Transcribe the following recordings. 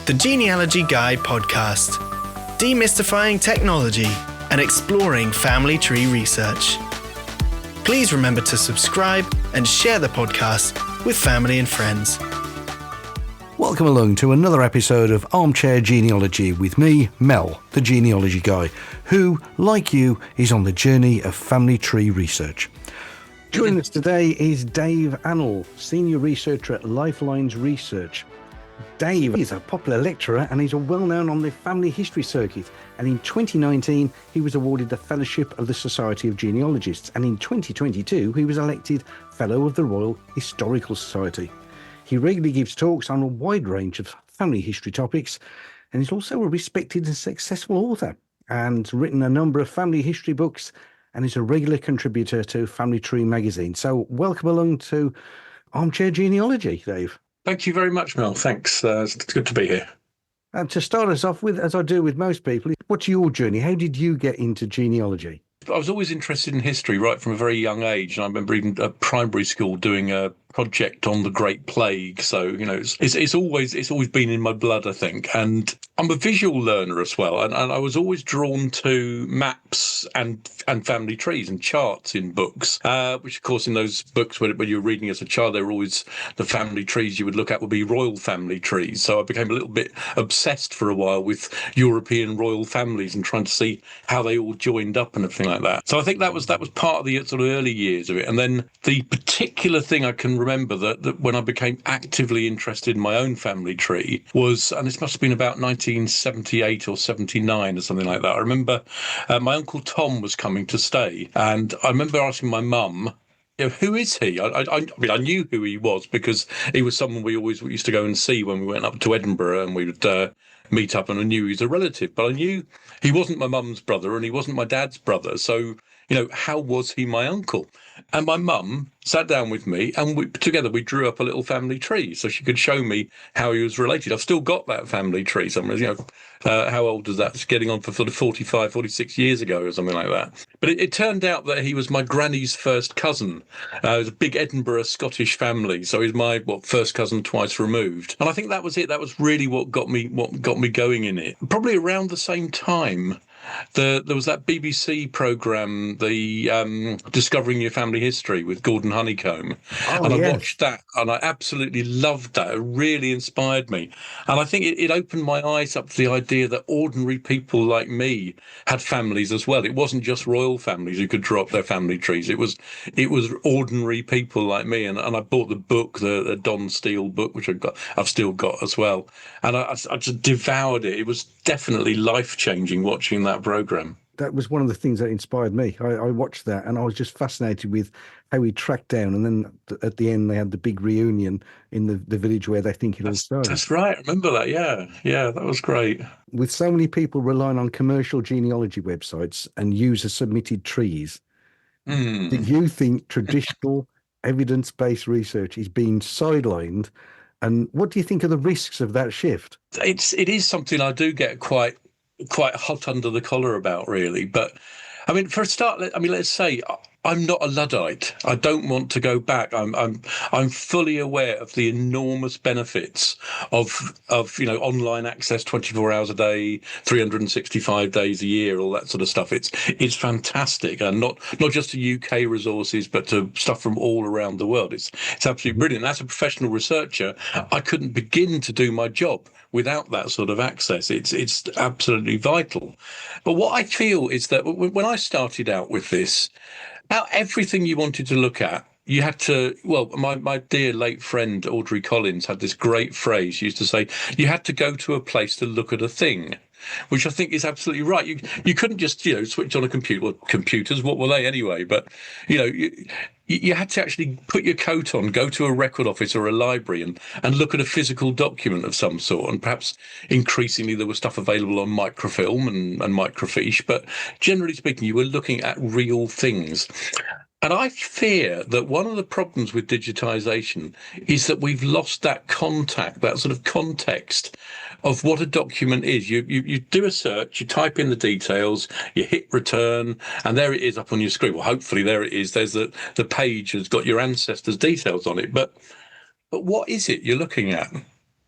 The Genealogy Guy podcast, demystifying technology and exploring family tree research. Please remember to subscribe and share the podcast with family and friends. Welcome along to another episode of Armchair Genealogy with me, Mel, the Genealogy Guy, who, like you, is on the journey of family tree research. Joining us today is Dave Annal, Senior Researcher at Lifelines Research. Dave is a popular lecturer and he's well-known on the family history circuit. And in 2019, he was awarded the Fellowship of the Society of Genealogists. And in 2022, he was elected Fellow of the Royal Historical Society. He regularly gives talks on a wide range of family history topics, and he's also a respected and successful author and written a number of family history books and is a regular contributor to Family Tree magazine. So welcome along to Armchair Genealogy, Dave. Thank you very much, Mel. Thanks. It's good to be here. And to start us off with, as I do with most people, what's your journey? How did you get into genealogy? I was always interested in history right from a very young age. And I remember even at primary school doing a project on the Great Plague. So, you know, it's always been in my blood, I think. And I'm a visual learner as well. And I was always drawn to maps and family trees and charts in books, which, of course, in those books, when you were reading as a child, they were always the family trees you would look at would be royal family trees. So I became a little bit obsessed for a while with European royal families and trying to see how they all joined up and everything like that. So I think that was part of the sort of early years of it. And then the particular thing I can remember that when I became actively interested in my own family tree was, and this must have been about 1978 or 79 or something like that. I remember my Uncle Tom was coming to stay, and I remember asking my mum, who is he? I mean, I knew who he was because he was someone we always used to go and see when we went up to Edinburgh, and we would meet up, and I knew he was a relative, but I knew he wasn't my mum's brother and he wasn't my dad's brother. So, you know, how was he my uncle? And my mum sat down with me and together we drew up a little family tree so she could show me how he was related. I've still got that family tree somewhere, you know, how old is that? It's getting on for sort of 45, 46 years ago or something like that. But it turned out that he was my granny's first cousin. It was a big Edinburgh Scottish family. So he's my, first cousin twice removed. And I think that was it. That was really what got me going in it. Probably around the same time, there was that BBC programme, the Discovering Your Family History with Gordon Honeycomb. I watched that and I absolutely loved that. It really inspired me. And I think it opened my eyes up to the idea that ordinary people like me had families as well. It wasn't just royal families who could draw up their family trees. It was ordinary people like me. And I bought the book, the Don Steele book, which I've still got as well. And I just devoured it. It was definitely life-changing watching that programme. That was one of the things that inspired me. I watched that and I was just fascinated with how he tracked down, and then at the end they had the big reunion in the village where they think it all started. That's right. I remember that. Yeah, that was great. With so many people relying on commercial genealogy websites and user-submitted trees, do you think traditional evidence-based research is being sidelined? And what do you think are the risks of that shift? It is something I do get quite hot under the collar about, really. But I mean, for a start, let's say I'm not a Luddite. I don't want to go back. I'm fully aware of the enormous benefits of online access 24 hours a day, 365 days a year, all that sort of stuff. It's fantastic, and not just to UK resources, but to stuff from all around the world. It's absolutely brilliant. As a professional researcher, I couldn't begin to do my job without that sort of access. It's absolutely vital. But what I feel is that when I started out with this, about everything you wanted to look at, you had to, my dear late friend Audrey Collins had this great phrase. She used to say, you had to go to a place to look at a thing, which I think is absolutely right. You couldn't just, switch on a computer. Well, computers, what were they anyway? But, you had to actually put your coat on, go to a record office or a library and look at a physical document of some sort. And perhaps increasingly there was stuff available on microfilm and microfiche. But generally speaking, you were looking at real things. And I fear that one of the problems with digitization is that we've lost that contact, that sort of context of what a document is. You do a search, you type in the details, you hit return, and there it is up on your screen. Well, hopefully there it is. There's the page has got your ancestors' details on it. But what is it you're looking at?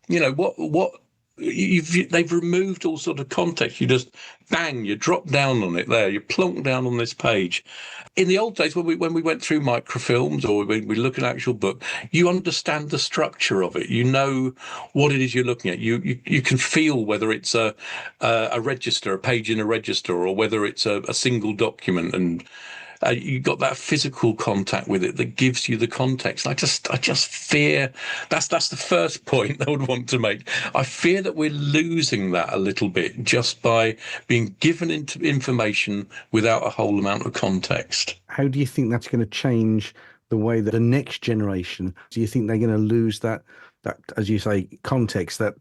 You know, they've removed all sort of context. You just bang, you drop down on it there, you plonk down on this page. In the old days, when we went through microfilms or we look at an actual book, you understand the structure of it. You know what it is you're looking at. You can feel whether it's a register, a page in a register, or whether it's a single document, and you got that physical contact with it that gives you the context. I just fear that's the first point I would want to make. I fear that we're losing that a little bit just by being given into information without a whole amount of context. How do you think that's going to change the way that the next generation, do you think they're going to lose that, as you say, context, that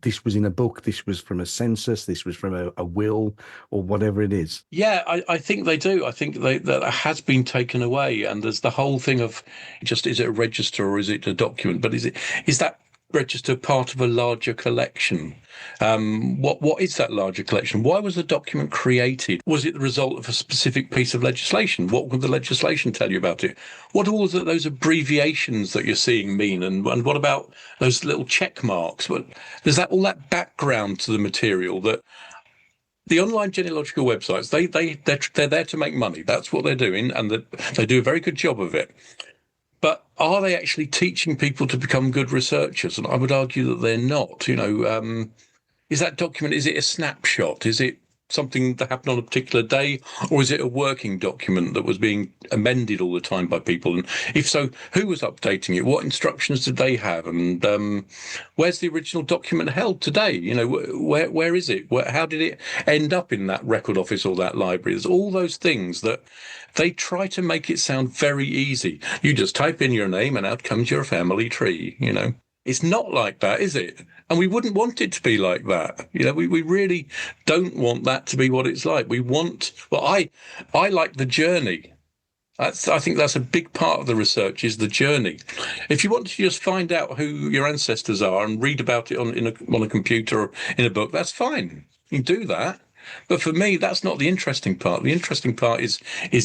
this was in a book, this was from a census, this was from a will, or whatever it is? Yeah, I think they do. I think that has been taken away, and there's the whole thing of just, is it a register or is it a document? But is that register part of a larger collection? What is that larger collection? Why was the document created? Was it the result of a specific piece of legislation? What would the legislation tell you about it? What do all those abbreviations that you're seeing mean? And what about those little check marks? But there's all that background to the material that the online genealogical websites, they're there to make money. That's what they're doing, and they do a very good job of it. But are they actually teaching people to become good researchers? And I would argue that they're not. Is that document, is it a snapshot? Is it something that happened on a particular day? Or is it a working document that was being amended all the time by people? And if so, who was updating it? What instructions did they have? And where's the original document held today? Where is it? How did it end up in that record office or that library? There's all those things that they try to make it sound very easy. You just type in your name and out comes your family tree, It's not like that, is it? And we wouldn't want it to be like that. We really don't want that to be what it's like. I like the journey. I think that's a big part of the research, is the journey. If you want to just find out who your ancestors are and read about it on a computer or in a book, that's fine. You can do that. But for me, that's not the interesting part. The interesting part is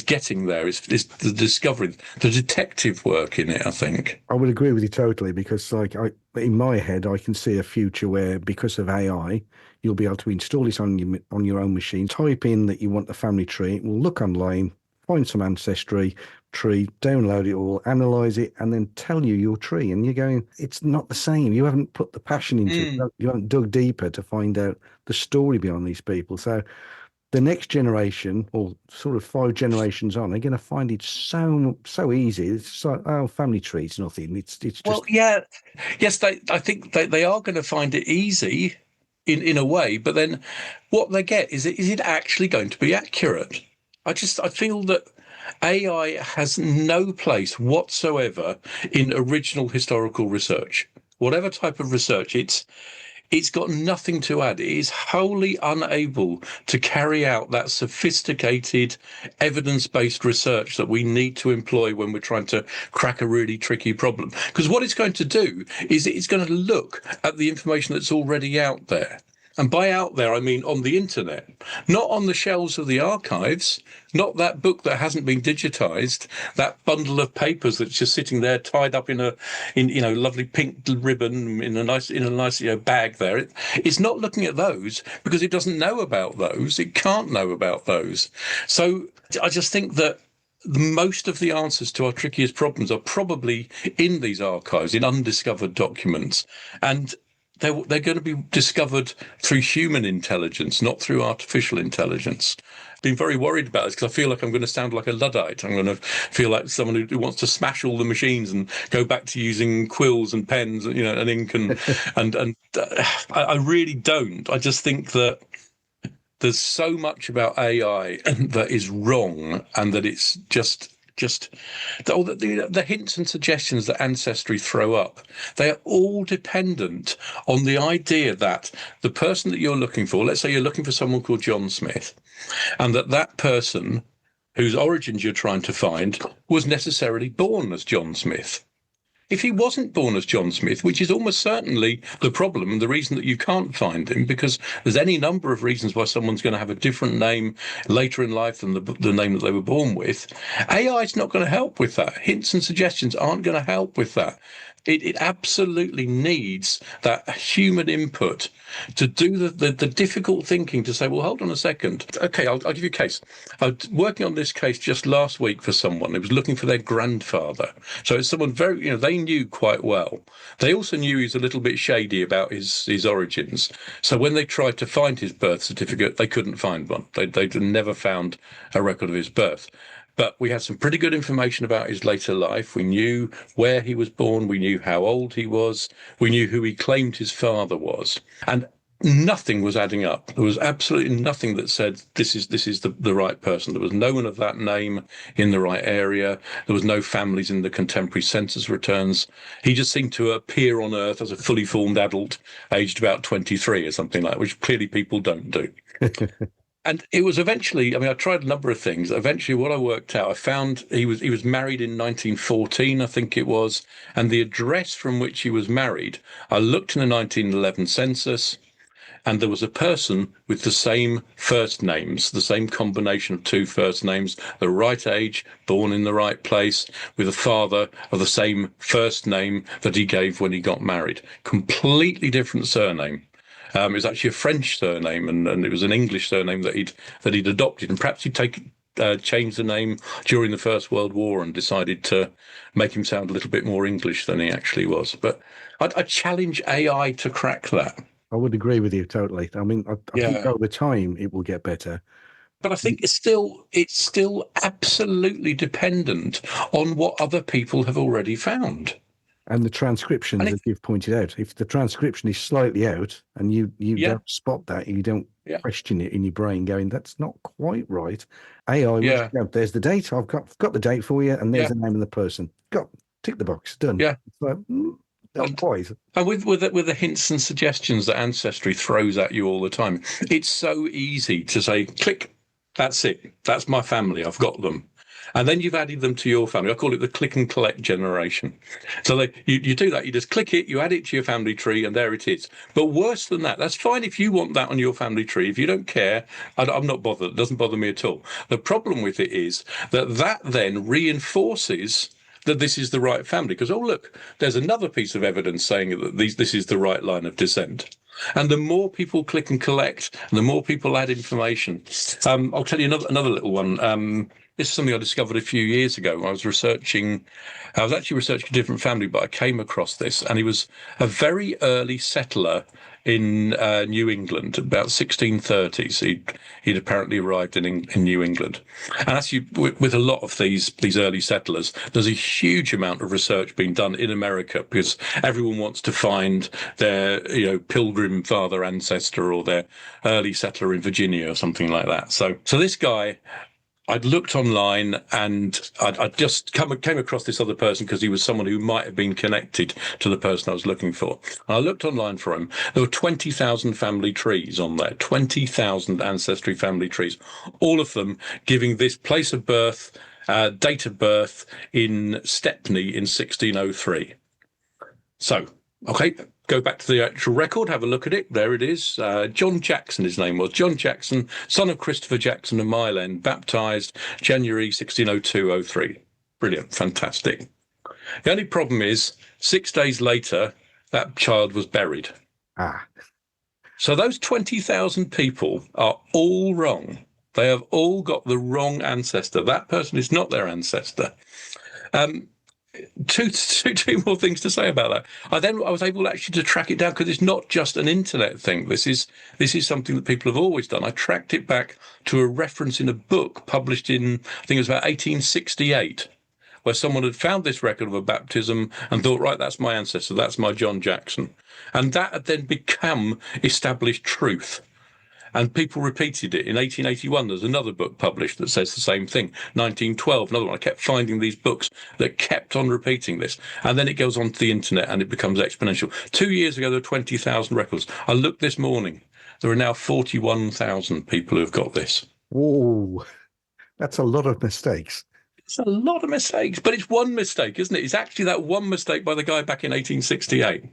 getting there, is the discovery, the detective work in it, I think. I would agree with you totally, because in my head, I can see a future where, because of AI, you'll be able to install this on your own machine, type in that you want the family tree, it will look online, find some ancestry tree, download it all, analyze it, and then tell you your tree. And you're going, it's not the same. You haven't put the passion into it. You haven't dug deeper to find out the story behind these people. So the next generation, or sort of 5 generations on, they're going to find it so easy. It's like, oh, family tree, it's nothing. It's just... Well, yeah. Yes, I think they are going to find it easy in a way, but then what they get is it actually going to be accurate? I feel that AI has no place whatsoever in original historical research. Whatever type of research, it's got nothing to add. It is wholly unable to carry out that sophisticated, evidence-based research that we need to employ when we're trying to crack a really tricky problem. Because what it's going to do is it's going to look at the information that's already out there. And by out there, I mean on the internet, not on the shelves of the archives, not that book that hasn't been digitized, that bundle of papers that's just sitting there tied up in lovely pink ribbon in a nice bag there. It's not looking at those because it doesn't know about those. It can't know about those. So I just think that most of the answers to our trickiest problems are probably in these archives, in undiscovered documents. And they're going to be discovered through human intelligence, not through artificial intelligence. I've been very worried about this because I feel like I'm going to sound like a Luddite. I'm going to feel like someone who wants to smash all the machines and go back to using quills and pens, and ink and I really don't. I just think that there's so much about AI that is wrong, and that it's just the hints and suggestions that Ancestry throw up, they are all dependent on the idea that the person that you're looking for, let's say you're looking for someone called John Smith, and that person whose origins you're trying to find was necessarily born as John Smith. If he wasn't born as John Smith, which is almost certainly the problem and the reason that you can't find him, because there's any number of reasons why someone's going to have a different name later in life than the name that they were born with, AI is not going to help with that. Hints and suggestions aren't going to help with that. It absolutely needs that human input to do the difficult thinking, to say, well, hold on a second. Okay, I'll give you a case. I was working on this case just last week for someone who was looking for their grandfather. So it's someone very, they knew quite well. They also knew he was a little bit shady about his origins. So when they tried to find his birth certificate, they couldn't find one. They'd never found a record of his birth. But we had some pretty good information about his later life. We knew where he was born. We knew how old he was. We knew who he claimed his father was. And nothing was adding up. There was absolutely nothing that said this is the right person. There was no one of that name in the right area. There was no families in the contemporary census returns. He just seemed to appear on Earth as a fully formed adult, aged about 23 or something like that, which clearly people don't do. And it was eventually, I tried a number of things. Eventually, what I worked out, I found he was married in 1914, I think it was. And the address from which he was married, I looked in the 1911 census, and there was a person with the same first names, the same combination of two first names, the right age, born in the right place, with a father of the same first name that he gave when he got married. Completely different surname. It was actually a French surname, and it was an English surname that he'd adopted. And perhaps he'd changed the name during the First World War and decided to make him sound a little bit more English than he actually was. But I challenge AI to crack that. I would agree with you totally. I think over time it will get better. But I think it's still absolutely dependent on what other people have already found. And the transcriptions, as you've pointed out, if the transcription is slightly out and you don't spot that, you don't question it in your brain going, that's not quite right. AI will go, there's the date, I've got the date for you, and there's the name of the person. Tick the box, done. Yeah. It's like, not quite. And with the hints and suggestions that Ancestry throws at you all the time, it's so easy to say, click, that's it. That's my family. I've got them. And then you've added them to your family. I call it the click and collect generation. So you do that. You just click it, you add it to your family tree, and there it is. But worse than that, that's fine if you want that on your family tree. If you don't care, I'm not bothered. It doesn't bother me at all. The problem with it is that then reinforces that this is the right family. Because, oh, look, there's another piece of evidence saying that this is the right line of descent. And the more people click and collect, and the more people add information. I'll tell you another little one. This is something I discovered a few years ago. I was actually researching a different family, but I came across this, and he was a very early settler in New England, about 1630s. He'd apparently arrived in New England. And as with a lot of these early settlers, there's a huge amount of research being done in America because everyone wants to find their pilgrim father ancestor or their early settler in Virginia or something like that. So this guy, I'd looked online and I'd just came across this other person because he was someone who might have been connected to the person I was looking for. And I looked online for him. There were 20,000 family trees on there, 20,000 ancestry family trees, all of them giving this place of birth, date of birth in Stepney in 1603. So, okay, go back to the actual record, have a look at it. There it is. John Jackson, his name was. John Jackson, son of Christopher Jackson of Mile End, baptised January 1602-03. Brilliant, fantastic. The only problem is 6 days later, that child was buried. So those 20,000 people are all wrong. They have all got the wrong ancestor. That person is not their ancestor. Two more things to say about that. I was able actually to track it down because it's not just an internet thing. This is something that people have always done. I tracked it back to a reference in a book published in, I think it was about 1868, where someone had found this record of a baptism and thought, right, that's my ancestor, that's my John Jackson. And that had then become established truth. And people repeated it. In 1881, there's another book published that says the same thing. 1912, another one. I kept finding these books that kept on repeating this. And then it goes on to the internet and it becomes exponential. 2 years ago, there were 20,000 records. I looked this morning. There are now 41,000 people who've got this. Whoa, that's a lot of mistakes. It's a lot of mistakes, but it's one mistake, isn't it? It's actually that one mistake by the guy back in 1868.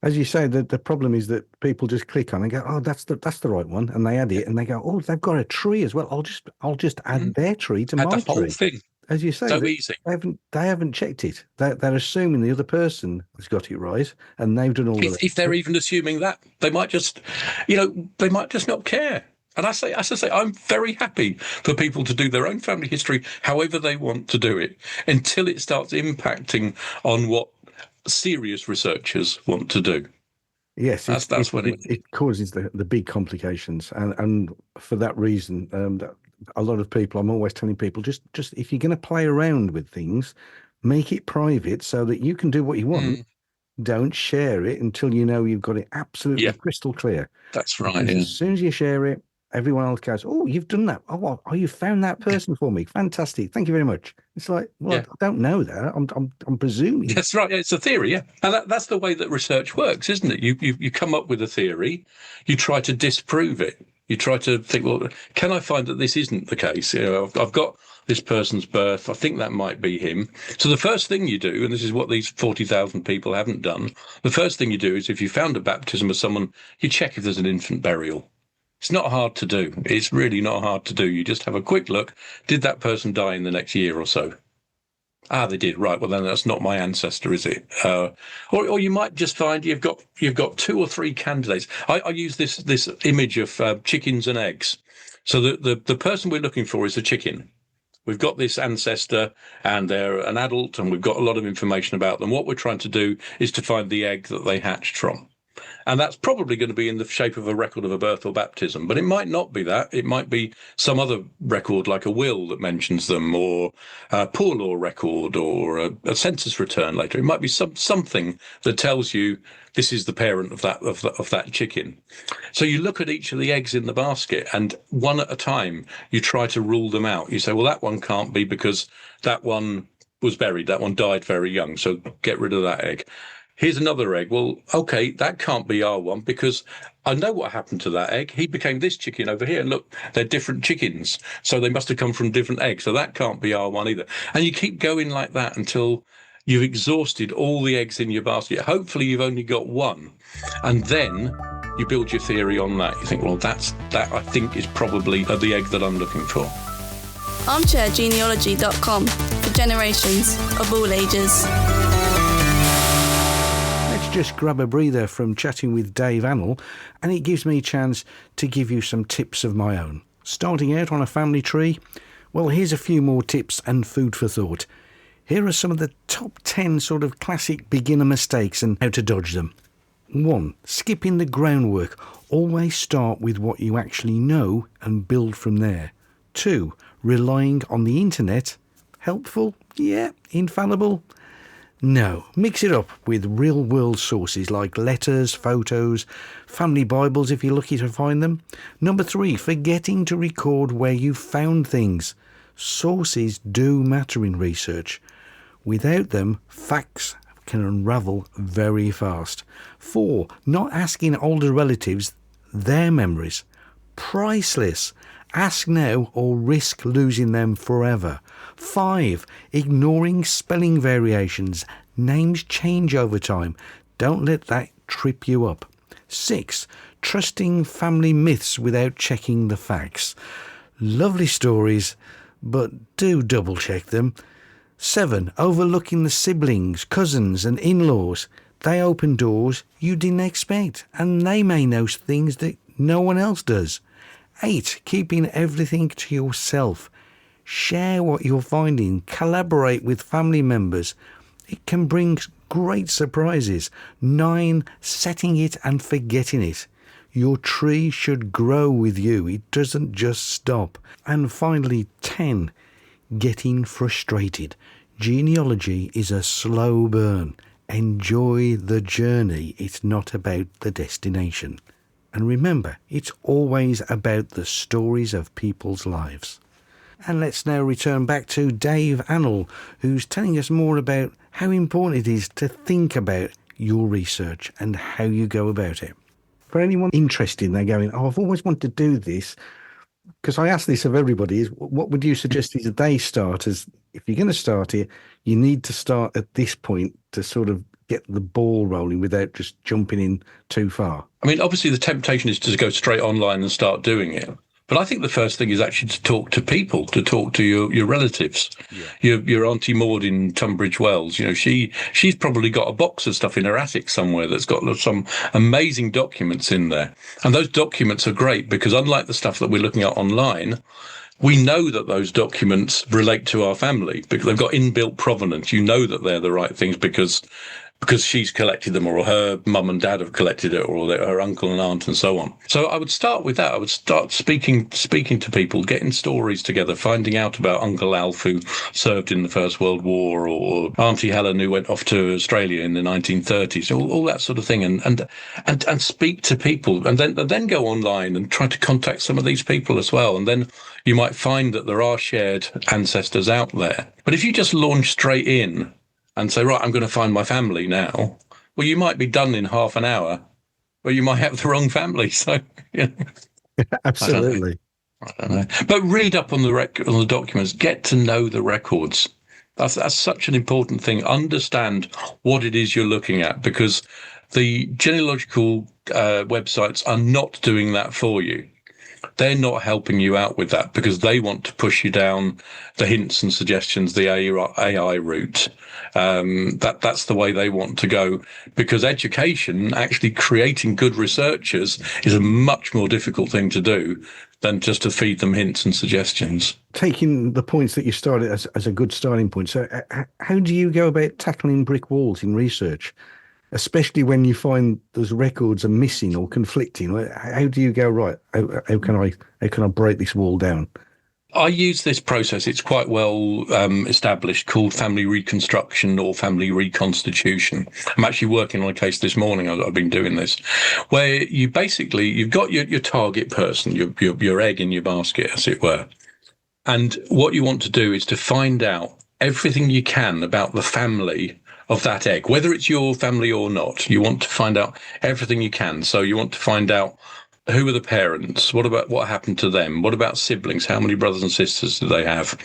As you say, the problem is that people just click on and go, oh, that's the right one, and they add it, and they go, oh, they've got a tree as well. I'll just add their tree to my tree. The whole thing. as you say, So easy. They haven't checked it. They're assuming the other person has got it right, and they've done all the. If they're even assuming that, they might just, they might just not care. And as I say, I'm very happy for people to do their own family history however they want to do it, until it starts impacting on what serious researchers want to do. Yes, That's when it causes the big complications, and for that reason, a lot of people, I'm always telling people, just if you're going to play around with things, make it private so that you can do what you want. Don't share it until you know you've got it absolutely crystal clear. That's right. Because as soon as you share it, everyone else goes, "Oh, you've done that. Oh, you found that person for me. Fantastic. Thank you very much." It's like, well, I don't know that. I'm presuming. That's right. It's a theory, and that's the way that research works, isn't it? You come up with a theory, you try to disprove it. You try to think, well, can I find that this isn't the case? I've got this person's birth. I think that might be him. So the first thing you do, and this is what these 40,000 people haven't done, the first thing you do is, if you found a baptism of someone, you check if there's an infant burial. It's not hard to do. It's really not hard to do. You just have a quick look. Did that person die in the next year or so? They did. Right. Well, then that's not my ancestor, is it? Or you might just find you've got 2 or 3 candidates. I use this image of chickens and eggs. So the person we're looking for is a chicken. We've got this ancestor, and they're an adult, and we've got a lot of information about them. What we're trying to do is to find the egg that they hatched from. And that's probably going to be in the shape of a record of a birth or baptism, but it might not be that. It might be some other record, like a will that mentions them, or a poor law record, or a census return later. It might be something that tells you this is the parent of that chicken. So you look at each of the eggs in the basket, and one at a time, you try to rule them out. You say, well, that one can't be because that one was buried. That one died very young. So get rid of that egg. Here's another egg. Well, okay, that can't be our one because I know what happened to that egg. He became this chicken over here. And look, they're different chickens. So they must have come from different eggs. So that can't be our one either. And you keep going like that until you've exhausted all the eggs in your basket. Hopefully you've only got one. And then you build your theory on that. You think, well, that I think is probably the egg that I'm looking for. ArmchairGenealogy.com for generations of all ages. Just grab a breather from chatting with Dave Annal, and it gives me a chance to give you some tips of my own. Starting out on a family tree? Well, here's a few more tips and food for thought. Here are some of the top 10 sort of classic beginner mistakes and how to dodge them. 1. Skipping the groundwork. Always start with what you actually know and build from there. 2. Relying on the internet. Helpful? Yeah. Infallible? No, mix it up with real-world sources like letters, photos, family Bibles if you're lucky to find them. 3, forgetting to record where you found things. Sources do matter in research. Without them, facts can unravel very fast. 4, not asking older relatives their memories. Priceless. Ask now or risk losing them forever. 5, ignoring spelling variations. Names change over time. Don't let that trip you up. 6, trusting family myths without checking the facts. Lovely stories, but do double check them. 7, overlooking the siblings, cousins and in-laws. They open doors you didn't expect, and they may know things that no one else does. 8, keeping everything to yourself. Share what you're finding. Collaborate with family members. It can bring great surprises. 9, setting it and forgetting it. Your tree should grow with you. It doesn't just stop. And finally, 10, getting frustrated. Genealogy is a slow burn. Enjoy the journey. It's not about the destination. And remember, it's always about the stories of people's lives. And let's now return back to Dave Annal, who's telling us more about how important it is to think about your research and how you go about it. For anyone interested, they're going, I've always wanted to do this, because I ask this of everybody, is what would you suggest is they start as, if you're going to start it, you need to start at this point to sort of get the ball rolling without just jumping in too far? I mean, obviously the temptation is to go straight online and start doing it. But I think the first thing is actually to talk to people, to talk to your relatives. Yeah. Your Auntie Maud in Tunbridge Wells, she's probably got a box of stuff in her attic somewhere that's got some amazing documents in there. And those documents are great because unlike the stuff that we're looking at online, we know that those documents relate to our family because they've got inbuilt provenance. You know that they're the right things because she's collected them, or her mum and dad have collected it, or her uncle and aunt, and so on. So I would start with that. I would start speaking to people, getting stories together, finding out about Uncle Alf, who served in the First World War, or Auntie Helen, who went off to Australia in the 1930s, all that sort of thing, and speak to people, and then go online and try to contact some of these people as well, and then you might find that there are shared ancestors out there. But if you just launch straight in and say, right, I'm going to find my family now, well, you might be done in half an hour, or you might have the wrong family. So, Absolutely. I don't know. But read up on the documents, get to know the records. That's such an important thing. Understand what it is you're looking at, because the genealogical websites are not doing that for you. They're not helping you out with that because they want to push you down the hints and suggestions, the AI route. That's the way they want to go, because education, actually creating good researchers, is a much more difficult thing to do than just to feed them hints and suggestions. Taking the points that you started as a good starting point. So how do you go about tackling brick walls in research? Especially when you find those records are missing or conflicting, how do you go, right? How can I break this wall down? I use this process. It's quite well established, called family reconstruction or family reconstitution. I'm actually working on a case this morning. I've been doing this, where you've got your target person, your egg in your basket, as it were. And what you want to do is to find out everything you can about the family of that egg, whether it's your family or not. You want to find out everything you can. So you want to find out who are the parents, what happened to them, what about siblings, how many brothers and sisters do they have.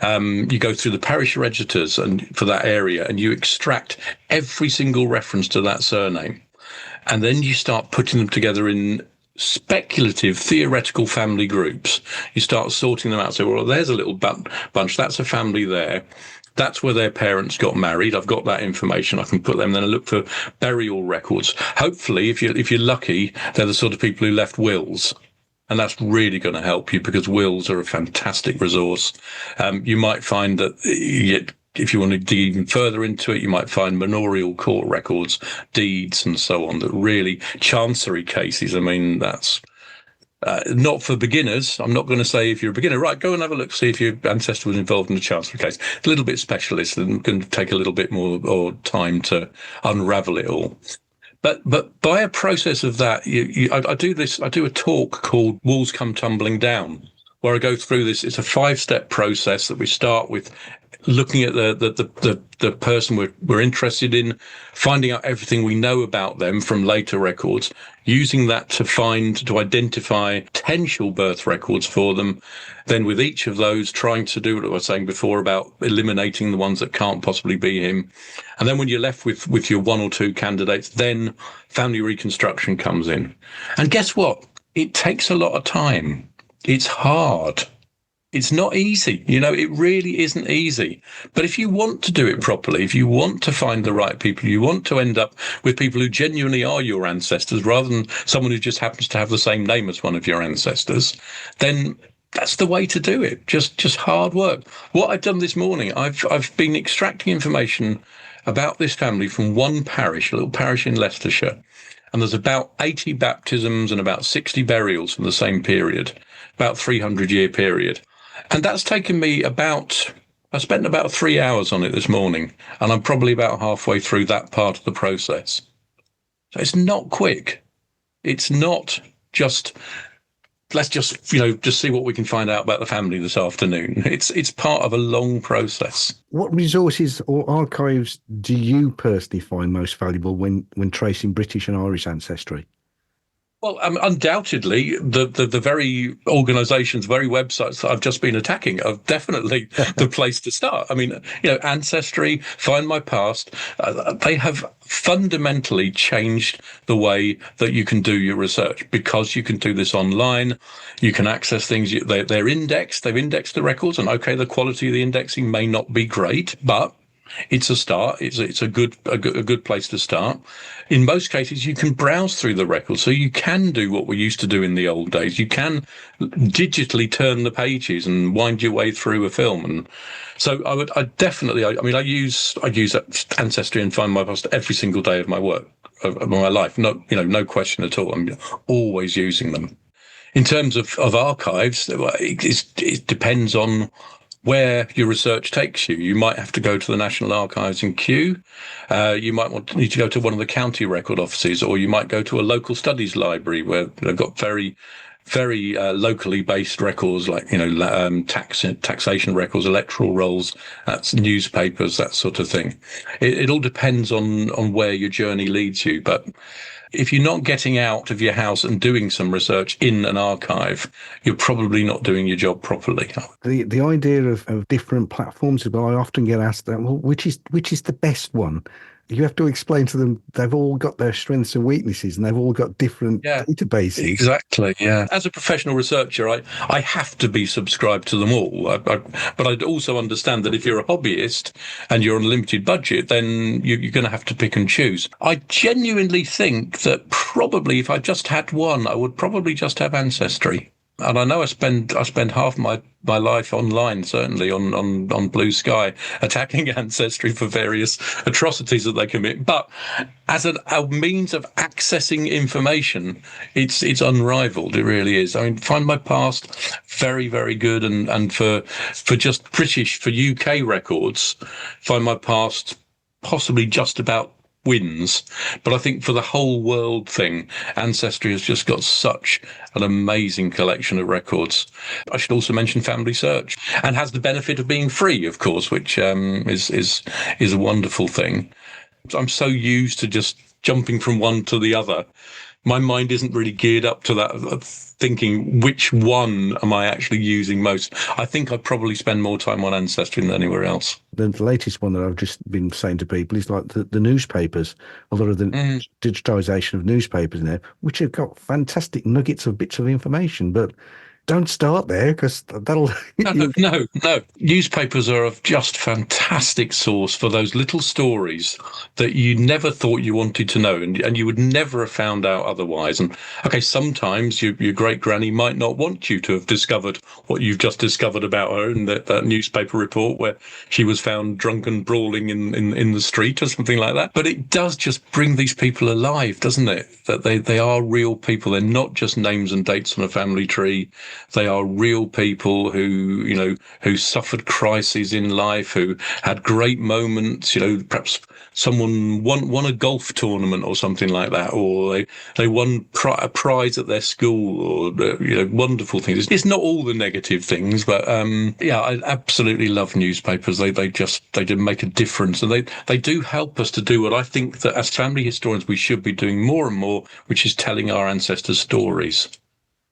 You go through the parish registers and for that area, and you extract every single reference to that surname, and then you start putting them together in speculative, theoretical family groups. You start sorting them out. So, well, there's a little bunch. That's a family there. That's where their parents got married. I've got that information. I can put them. Then I look for burial records. Hopefully, if you're lucky, they're the sort of people who left wills. And that's really going to help you, because wills are a fantastic resource. You might find that if you want to dig even further into it, you might find manorial court records, deeds, and so on, that really, chancery cases. I mean, that's not for beginners. I'm not going to say if you're a beginner, right, go and have a look, see if your ancestor was involved in a chancery case. It's a little bit specialist and going to take a little bit more time to unravel it all. But by a process of that, I do a talk called Walls Come Tumbling Down, where I go through this. It's a 5-step process that we start with looking at the person we're interested in, finding out everything we know about them from later records, using that to identify potential birth records for them. Then with each of those, trying to do what I was saying before about eliminating the ones that can't possibly be him. And then when you're left with your 1 or 2 candidates, then family reconstruction comes in. And guess what? It takes a lot of time. It's hard. It's not easy. It really isn't easy. But if you want to do it properly, if you want to find the right people, you want to end up with people who genuinely are your ancestors rather than someone who just happens to have the same name as one of your ancestors, then that's the way to do it. Just hard work. What I've done this morning, I've been extracting information about this family from one parish, a little parish in Leicestershire. And there's about 80 baptisms and about 60 burials from the same period, about 300-year period. And that's taken me I spent about 3 hours on it this morning, and I'm probably about halfway through that part of the process. So it's not quick. It's not just, let's just see what we can find out about the family this afternoon. It's part of a long process. What resources or archives do you personally find most valuable when tracing British and Irish ancestry? Well, undoubtedly, the very organisations, very websites that I've just been attacking are definitely the place to start. I mean, Ancestry, Find My Past, they have fundamentally changed the way that you can do your research, because you can do this online. You can access things. They're indexed. They've indexed the records, and okay, the quality of the indexing may not be great, but it's a start. It's a good place to start. In most cases, you can browse through the records, so you can do what we used to do in the old days. You can digitally turn the pages and wind your way through a film. And so I use Ancestry and Find My Past every single day of my work, of my life. No question at all. I'm always using them. In terms of archives, it depends on where your research takes you. You might have to go to the National Archives in Kew. You might need to go to one of the county record offices, or you might go to a local studies library where they've got very, very locally based records, like taxation records, electoral rolls, that's newspapers, that sort of thing. It all depends on where your journey leads you, but if you're not getting out of your house and doing some research in an archive, you're probably not doing your job properly. The idea of different platforms, I often get asked that, well, which is the best one? You have to explain to them they've all got their strengths and weaknesses, and they've all got different databases. Exactly, yeah. As a professional researcher, I have to be subscribed to them all. But I'd also understand that if you're a hobbyist and you're on a limited budget, then you're going to have to pick and choose. I genuinely think that probably if I just had one, I would probably just have Ancestry. And I know I spend half my life online, certainly on Blue Sky, attacking Ancestry for various atrocities that they commit. But as a means of accessing information, it's unrivaled. It really is. I mean, Find My Past, very, very good. And for just for UK records, Find My Past possibly just about wins. But I think for the whole world thing, Ancestry has just got such an amazing collection of records. I should also mention Family Search, and has the benefit of being free, of course, which is a wonderful thing. I'm so used to just jumping from one to the other. My mind isn't really geared up to that, thinking which one am I actually using most. I think I probably spend more time on Ancestry than anywhere else. The latest one that I've just been saying to people is like the newspapers, a lot of the digitisation of newspapers now, which have got fantastic nuggets of bits of information, but don't start there, because that'll... No. Newspapers are a just fantastic source for those little stories that you never thought you wanted to know, and you would never have found out otherwise. And okay, sometimes your great granny might not want you to have discovered what you've just discovered about her in that newspaper report where she was found drunk and brawling in the street or something like that. But it does just bring these people alive, doesn't it? That they are real people. They're not just names and dates on a family tree. They are real people who suffered crises in life, who had great moments, perhaps someone won a golf tournament or something like that, or they won a prize at their school, or, wonderful things. It's not all the negative things, but, I absolutely love newspapers. They do make a difference, and they do help us to do what I think that as family historians we should be doing more and more, which is telling our ancestors' stories,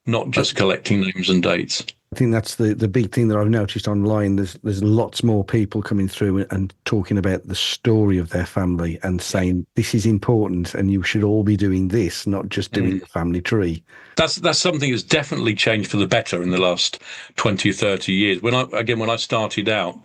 not just collecting names and dates. I think that's the big thing that I've noticed online. There's lots more people coming through and talking about the story of their family and saying this is important and you should all be doing this, not just doing the family tree. That's something that's definitely changed for the better in the last 20 or 30 years. When I started out,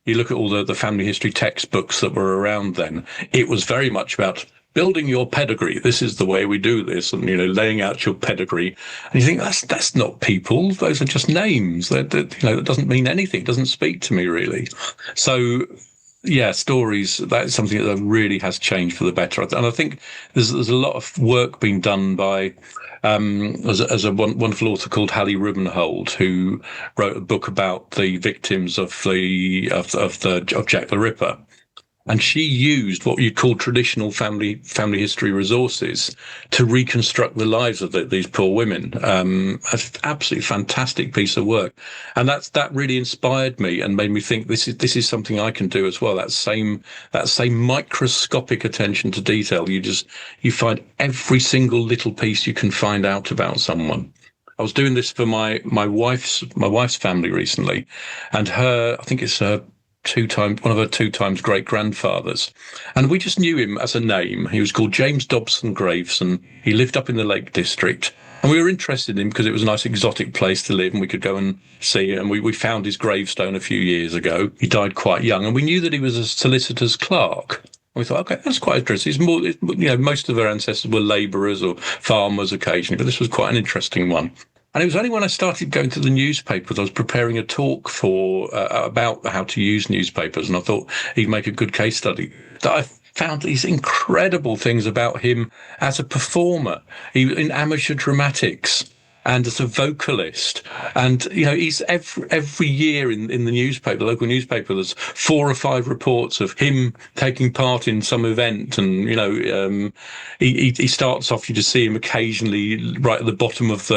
you look at all the family history textbooks that were around then, it was very much about building your pedigree. This is the way we do this, and laying out your pedigree. And you think that's not people; those are just names. That doesn't mean anything. It doesn't speak to me really. So, yeah, stories. That's something that really has changed for the better. And I think there's a lot of work being done by as a wonderful author called Hallie Rubenhold, who wrote a book about the victims of Jack the Ripper. And she used what you'd call traditional family history resources to reconstruct the lives of these poor women. An absolutely fantastic piece of work, and that really inspired me and made me think this is something I can do as well. That same microscopic attention to detail. You find every single little piece you can find out about someone. I was doing this for my wife's family recently, and I think it's one of her 2 times great grandfathers. And we just knew him as a name. He was called James Dobson Graveson. He lived up in the Lake District. And we were interested in him because it was a nice exotic place to live and we could go and see it. And we found his gravestone a few years ago. He died quite young. And we knew that he was a solicitor's clerk. And we thought, okay, that's quite interesting. Most of our ancestors were labourers or farmers occasionally, but this was quite an interesting one. And it was only when I started going to the newspapers, I was preparing a talk about how to use newspapers, and I thought he'd make a good case study, that I found these incredible things about him as a performer, in amateur dramatics, and as a vocalist. And, he's every year in the newspaper, the local newspaper, there's 4 or 5 reports of him taking part in some event. And, he starts off, you just see him occasionally right at the bottom of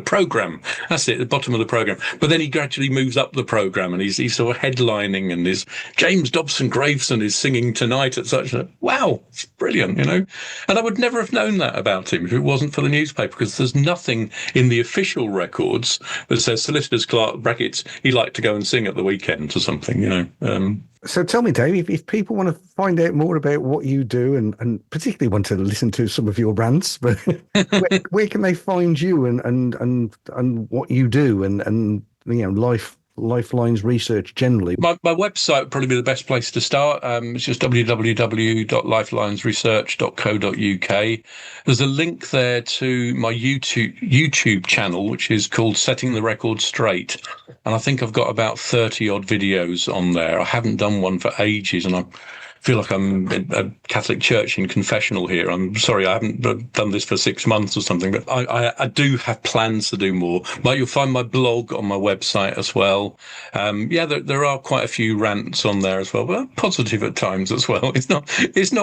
program. That's it, the bottom of the program. But then he gradually moves up the program and he's sort of headlining, and there's James Dobson Graveson is singing tonight at such a, wow, it's brilliant, And I would never have known that about him if it wasn't for the newspaper, because there's nothing in the official records that says solicitor's clerk brackets he liked to go and sing at the weekends or something. So tell me, Dave, if people want to find out more about what you do and particularly want to listen to some of your rants, but where can they find you and what you do and Lifelines Research generally? My website would probably be the best place to start. It's just www.lifelinesresearch.co.uk. There's a link there to my YouTube channel, which is called Setting the Record Straight. And I think I've got about 30 odd videos on there. I haven't done one for ages, and I feel like I'm in a Catholic church in confessional here. I'm sorry, I haven't done this for 6 months or something, but I do have plans to do more. But you'll find my blog on my website as well. There are quite a few rants on there as well, but positive at times as well. It's not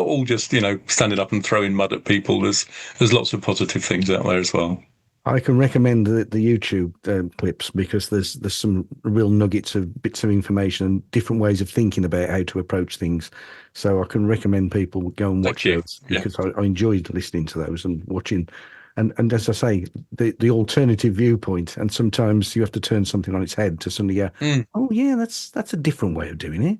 all just, standing up and throwing mud at people. There's lots of positive things out there as well. I can recommend the YouTube clips because there's some real nuggets of bits of information and different ways of thinking about how to approach things. So I can recommend people go and watch those because I enjoyed listening to those and watching. And as I say, the alternative viewpoint, and sometimes you have to turn something on its head to suddenly go, oh yeah, that's a different way of doing it.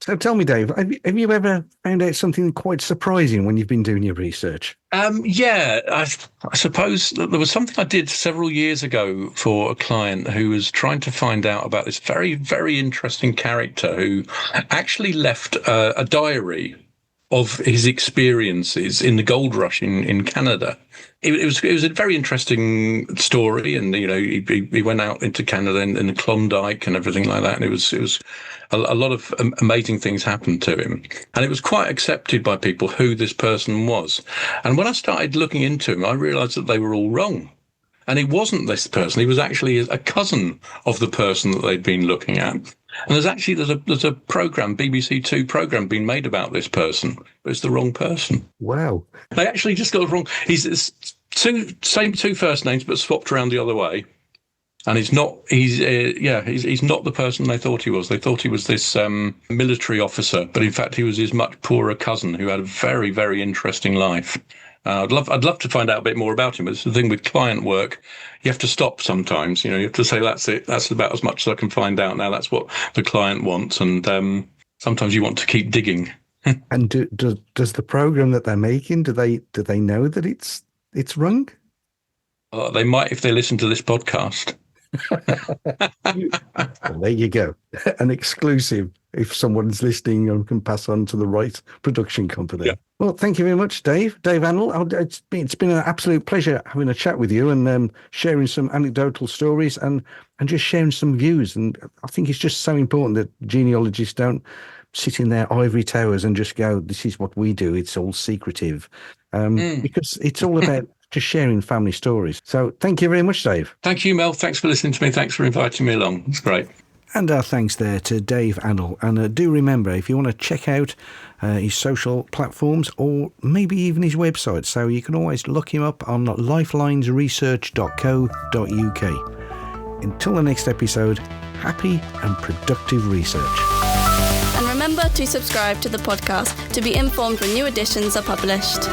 So tell me, Dave, have you ever found out something quite surprising when you've been doing your research? I suppose there was something I did several years ago for a client who was trying to find out about this very, very interesting character who actually left a diary of his experiences in the gold rush in Canada. It was a very interesting story, and he went out into Canada in the Klondike and everything like that, and it was a lot of amazing things happened to him, and it was quite accepted by people who this person was. And when I started looking into him, I realised that they were all wrong, and he wasn't this person. He was actually a cousin of the person that they'd been looking at. And there's a program, BBC Two program, being made about this person, but it's the wrong person. Wow! They actually just got it wrong. He's same 2 first names, but swapped around the other way. And he's not the person they thought he was. They thought he was this military officer, but in fact he was his much poorer cousin who had a very, very interesting life. I'd love to find out a bit more about him. But it's the thing with client work, you have to stop sometimes. You have to say, that's it. That's about as much as I can find out now. That's what the client wants. And sometimes you want to keep digging. And does the program that they're making, do they know that it's wrong? They might if they listen to this podcast. Well, there you go. An exclusive. If someone's listening, and can pass on to the right production company. Yeah. Well, thank you very much, Dave. Dave Annal. It's been an absolute pleasure having a chat with you and sharing some anecdotal stories and just sharing some views. And I think it's just so important that genealogists don't sit in their ivory towers and just go, this is what we do. It's all secretive. Because it's all about just sharing family stories. So thank you very much, Dave. Thank you, Mel. Thanks for listening to me. Thanks for inviting me along. It's great. And our thanks there to Dave Annal. And do remember, if you want to check out his social platforms or maybe even his website, so you can always look him up on lifelinesresearch.co.uk. Until the next episode, happy and productive research. And remember to subscribe to the podcast to be informed when new editions are published.